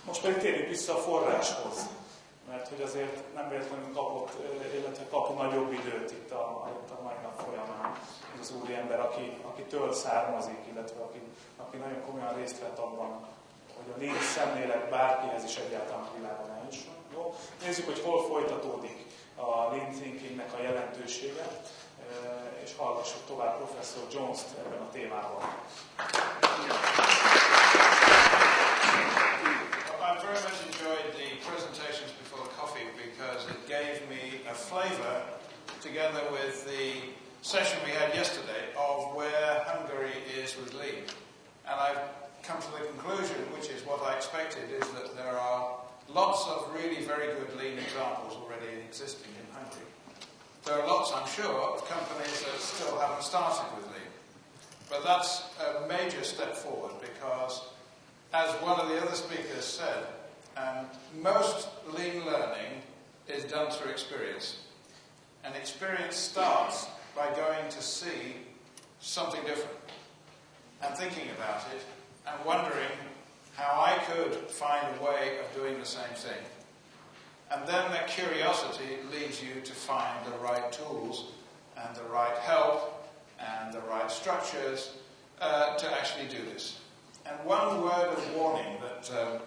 Most pedig térjünk vissza a forráshoz, mert hogy azért nem véletlenül kapott, illetve kap nagyobb időt itt a mai nap folyamán. Ez az úriember, akitől származik, illetve aki nagyon komolyan részt vett abban, hogy a lény szemlélet bárkihez is egyáltalán a világon eljusson. Jó? Nézzük, hogy hol folytatódik a lean thinkingnek a jelentősége, és hallgassuk tovább professzor Jones-t ebben a témában. I very much enjoyed the presentations before coffee because it gave me a flavour, together with the session we had yesterday, of where Hungary is with lean. And I've come to the conclusion, which is what I expected, is that there are lots of really very good lean examples already existing in Hungary. There are lots, I'm sure, of companies that still haven't started with lean. But that's a major step forward because, as one of the other speakers said, most lean learning is done through experience. And experience starts by going to see something different and thinking about it and wondering how I could find a way of doing the same thing. And then that curiosity leads you to find the right tools and the right help and the right structures to actually do this. And one word of warning that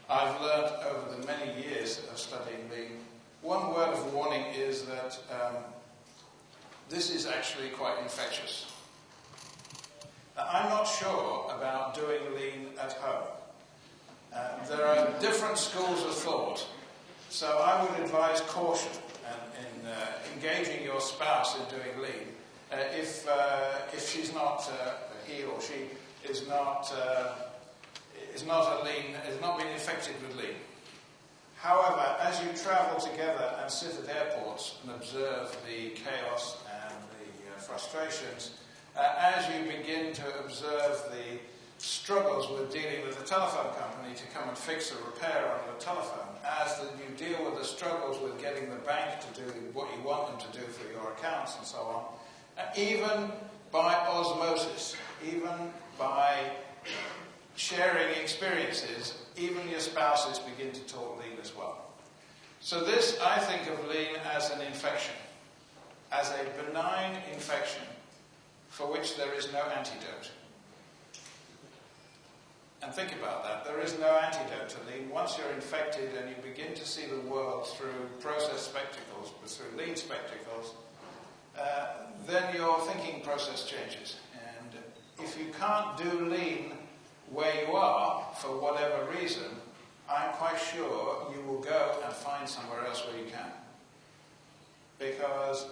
I've learned over the many years of studying lean, one word of warning is that this is actually quite infectious. I'm not sure about doing lean at home. There are different schools of thought, so I would advise caution in engaging your spouse in doing lean. If she's not, he or she is not being infected with lean. However, as you travel together and sit at airports and observe the chaos and the frustrations, as you begin to observe the struggles with dealing with the telephone company to come and fix a repair on your telephone, as you deal with the struggles with getting the bank to do what you want them to do for your accounts and so on, even by osmosis, even by sharing experiences, even your spouses begin to talk lean as well. So this, I think of lean as an infection, as a benign infection for which there is no antidote. And think about that. There is no antidote to lean. Once you're infected and you begin to see the world through process spectacles, through lean spectacles, then your thinking process changes. And if you can't do lean where you are, for whatever reason, I'm quite sure you will go and find somewhere else where you can. Because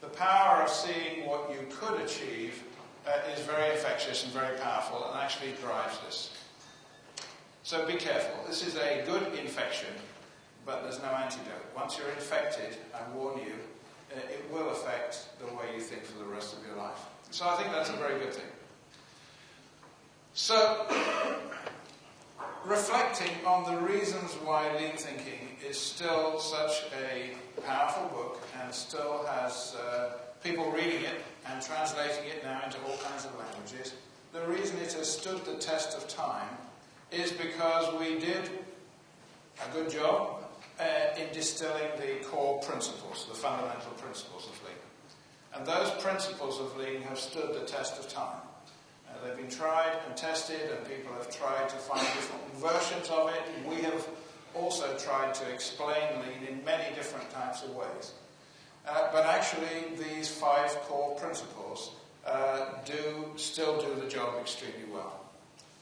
the power of seeing what you could achieve is very infectious and very powerful and actually drives this. So be careful. This is a good infection, but there's no antidote. Once you're infected, I warn you, it will affect the way you think for the rest of your life. So I think that's a very good thing. So, reflecting on the reasons why lean thinking is still such a powerful book and still has people reading it and translating it now into all kinds of languages, the reason it has stood the test of time is because we did a good job in distilling the core principles, the fundamental principles of lean. And those principles of lean have stood the test of time. They've been tried and tested, and people have tried to find different versions of it. We have also tried to explain lean in many different types of ways. But actually, these 5 core principles still do the job extremely well.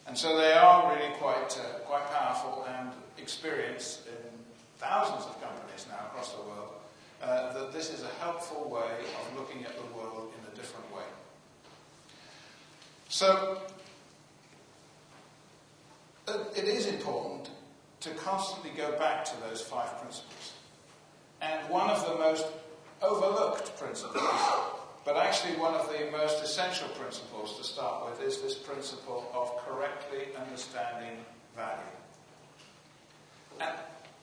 And so they are really quite powerful and experienced in thousands of companies now across the world, that this is a helpful way of looking at the world in a different way. So, it is important to constantly go back to those 5 principles. And one of the most overlooked principles, but actually one of the most essential principles to start with, is this principle of correctly understanding value. And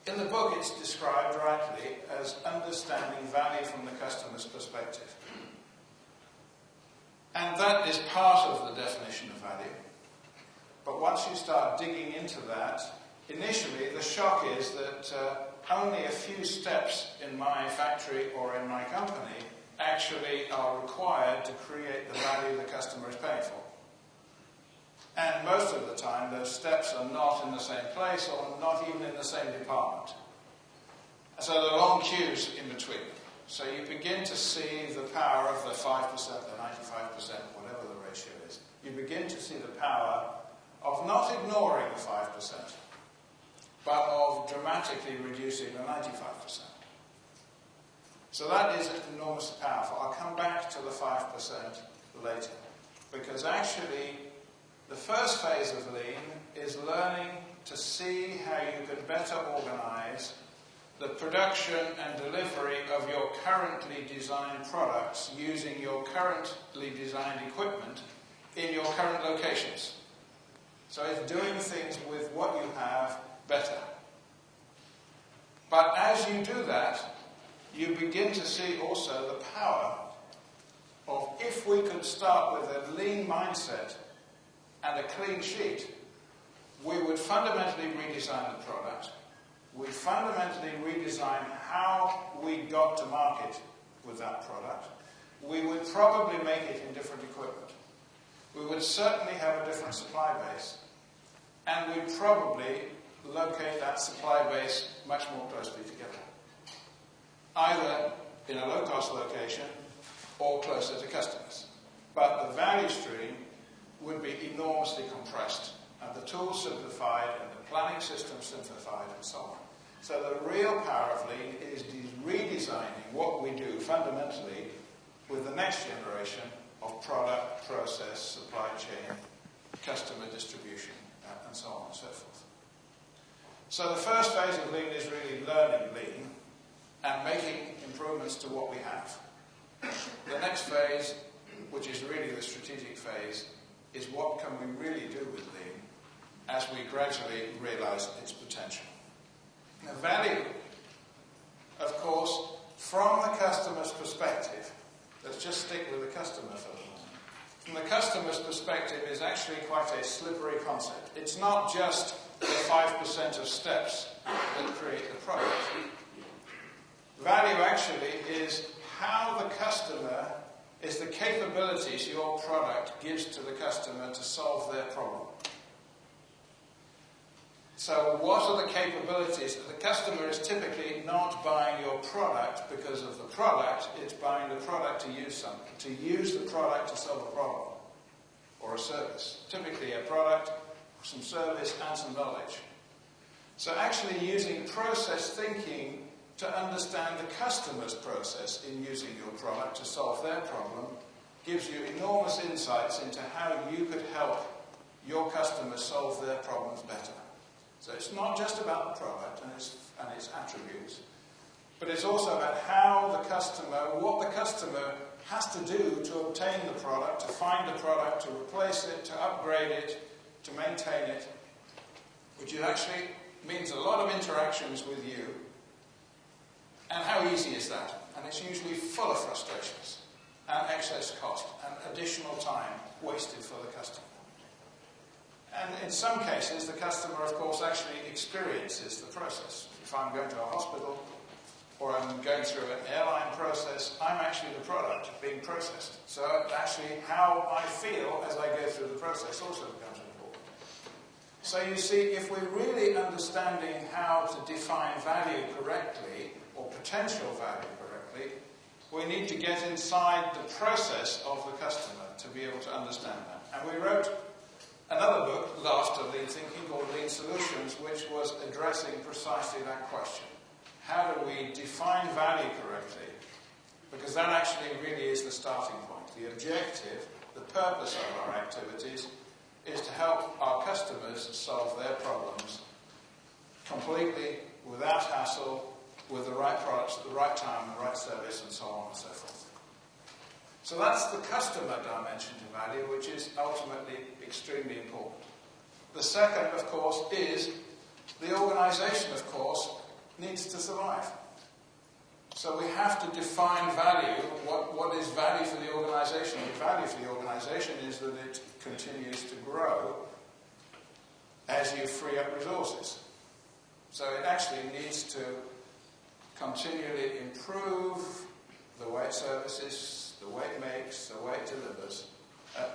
in the book it's described rightly as understanding value from the customer's perspective. And that is part of the definition of value. But once you start digging into that, initially shock is that only a few steps in my factory or in my company actually are required to create the value the customer is paying for. And most of the time, those steps are not in the same place or not even in the same department. So there are long queues in between. So you begin to see the power of the 5%, the 95%, whatever the ratio is. You begin to see the power of not ignoring the 5%, but of dramatically reducing the 95%. So that is enormously powerful. I'll come back to the 5% later, because actually the first phase of Lean is learning to see how you can better organize the production and delivery of your currently designed products using your currently designed equipment in your current locations. So it's doing things with what you have better. But as you do that, you begin to see also the power of, if we could start with a lean mindset and a clean sheet, we would fundamentally redesign the product. We fundamentally redesign how we got to market with that product. We would probably make it in different equipment. We would certainly have a different supply base. And we'd probably locate that supply base much more closely together. Either in a low-cost location or closer to customers. But the value stream would be enormously compressed, and the tools simplified, and the planning system simplified, and so on. So the real power of Lean is redesigning what we do fundamentally with the next generation of product, process, supply chain, customer distribution, and so on and so forth. So the first phase of Lean is really learning Lean and making improvements to what we have. The next phase, which is really the strategic phase, is what can we really do with Lean as we gradually realize its potential. Now, value, of course, from the customer's perspective, let's just stick with the customer for a moment. From the customer's perspective is actually quite a slippery concept. It's not just the 5% of steps that create the product. Value actually is how the customer, is the capabilities your product gives to the customer to solve their problem. So what are the capabilities? The customer is typically not buying your product because of the product, it's buying the product to use something, to use the product to solve a problem or a service. Typically a product, some service, and some knowledge. So actually using process thinking to understand the customer's process in using your product to solve their problem gives you enormous insights into how you could help your customers solve their problems better. So it's not just about the product and its attributes, but it's also about how the customer, what the customer has to do to obtain the product, to find the product, to replace it, to upgrade it, to maintain it, which actually means a lot of interactions with you. And how easy is that? And it's usually full of frustrations and excess cost and additional time wasted for the customer. And in some cases, the customer, of course, actually experiences the process. If I'm going to a hospital or I'm going through an airline process, I'm actually the product being processed. So actually how I feel as I go through the process also becomes important. So you see, if we're really understanding how to define value correctly, or potential value correctly, we need to get inside the process of the customer to be able to understand that. And we wrote another book after Lean Thinking called Lean Solutions, which was addressing precisely that question. How do we define value correctly? Because that actually really is the starting point. The objective, the purpose of our activities is to help our customers solve their problems completely, without hassle, with the right products at the right time, the right service, and so on and so forth. So that's the customer dimension to value, which is ultimately extremely important. The second, of course, is the organization, of course, needs to survive. So we have to define value. What is value for the organization? The value for the organization is that it continues to grow as you free up resources. So actually needs to continually improve the way it services, the way it makes, the way it delivers,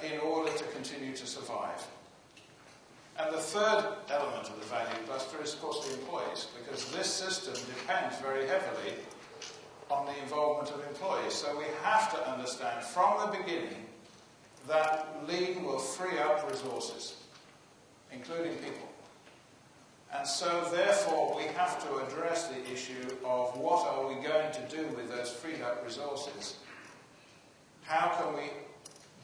in order to continue to survive. And the third element of the value cluster is, of course, the employees, because this system depends very heavily on the involvement of employees. So we have to understand from the beginning that lean will free up resources, including people. And so, therefore, we have to address the issue of what are we going to do with those freed up resources? How can we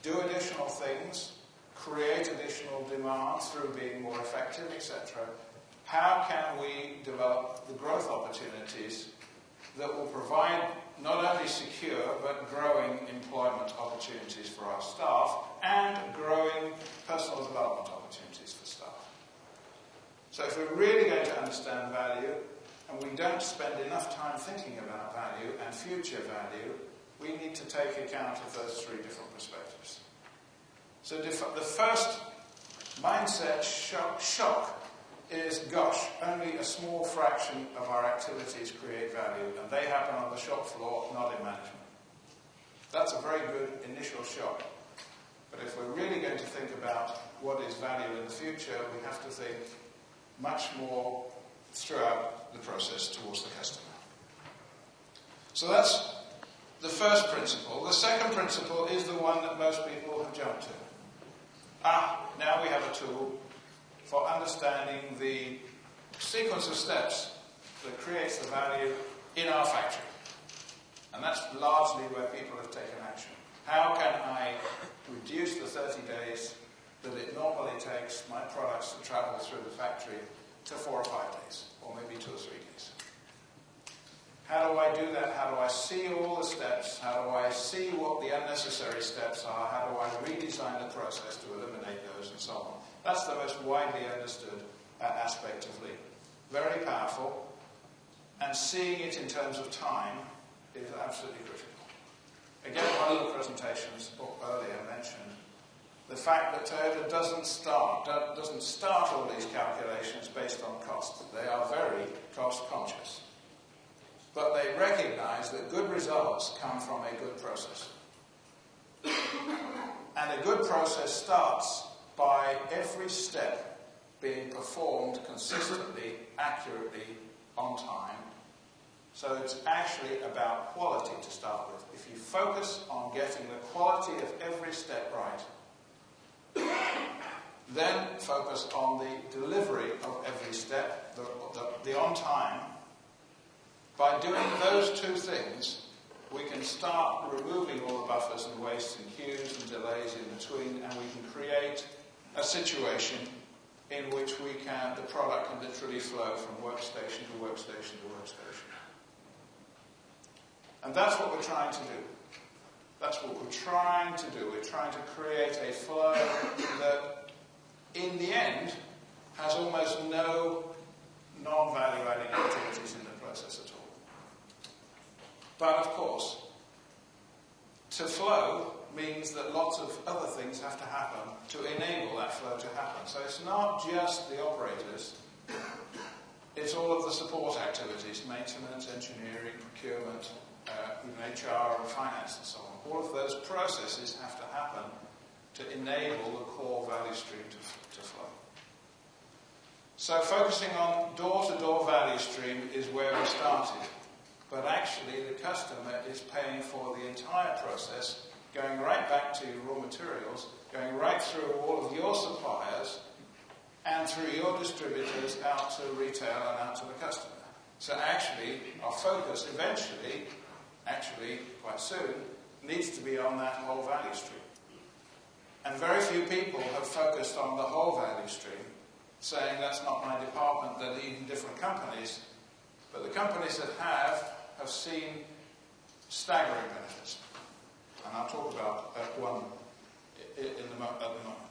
do additional things, create additional demand through being more effective, etc.? How can we develop the growth opportunities that will provide not only secure but growing employment opportunities for our staff and growing personal development opportunities for staff? So if we're really going to understand value, and we don't spend enough time thinking about value and future value, we need to take account of those three different perspectives. So the first mindset shock is, gosh, only a small fraction of our activities create value, and they happen on the shop floor, not in management. That's a very good initial shock. But if we're really going to think about what is value in the future, we have to think much more throughout the process towards the customer. So that's the first principle. The second principle is the one that most people have jumped to. Now we have a tool for understanding the sequence of steps that creates the value in our factory. And that's largely where people have taken action. How can I reduce the 30 days that it normally takes my products to travel through the factory to 4 or 5 days, or maybe 2 or 3 days? How do I do that? How do I see all the steps? How do I see what the unnecessary steps are? How do I redesign the process to eliminate those, and so on? That's the most widely understood aspect of lean. Very powerful, and seeing it in terms of time is absolutely critical. Again, one of the presentations earlier mentioned the fact that Toyota doesn't start all these calculations based on cost. They are very cost conscious. But they recognize that good results come from a good process. And a good process starts by every step being performed consistently, accurately, on time. So it's actually about quality to start with. If you focus on getting the quality of every step right, then focus on the delivery of every step, the on time. By doing those two things, we can start removing all the buffers and wastes and queues and delays in between, and we can create a situation in which the product can literally flow from workstation to workstation to workstation. And that's what we're trying to do. That's what we're trying to do. We're trying to create a flow that, in the end, has almost no non-value-adding activities in the process at all. But, of course, to flow means that lots of other things have to happen to enable that flow to happen. So it's not just the operators, it's all of the support activities, maintenance, engineering, procurement, even HR and finance and so on. All of those processes have to happen to enable the core value stream to flow. So focusing on door-to-door value stream is where we started. But actually the customer is paying for the entire process, going right back to your raw materials, going right through all of your suppliers and through your distributors out to retail and out to the customer. So actually our focus eventually, quite soon, needs to be on that whole value stream. And very few people have focused on the whole value stream, saying that's not my department, they're even different companies. But the companies that have seen staggering benefits. And I'll talk about one at the moment.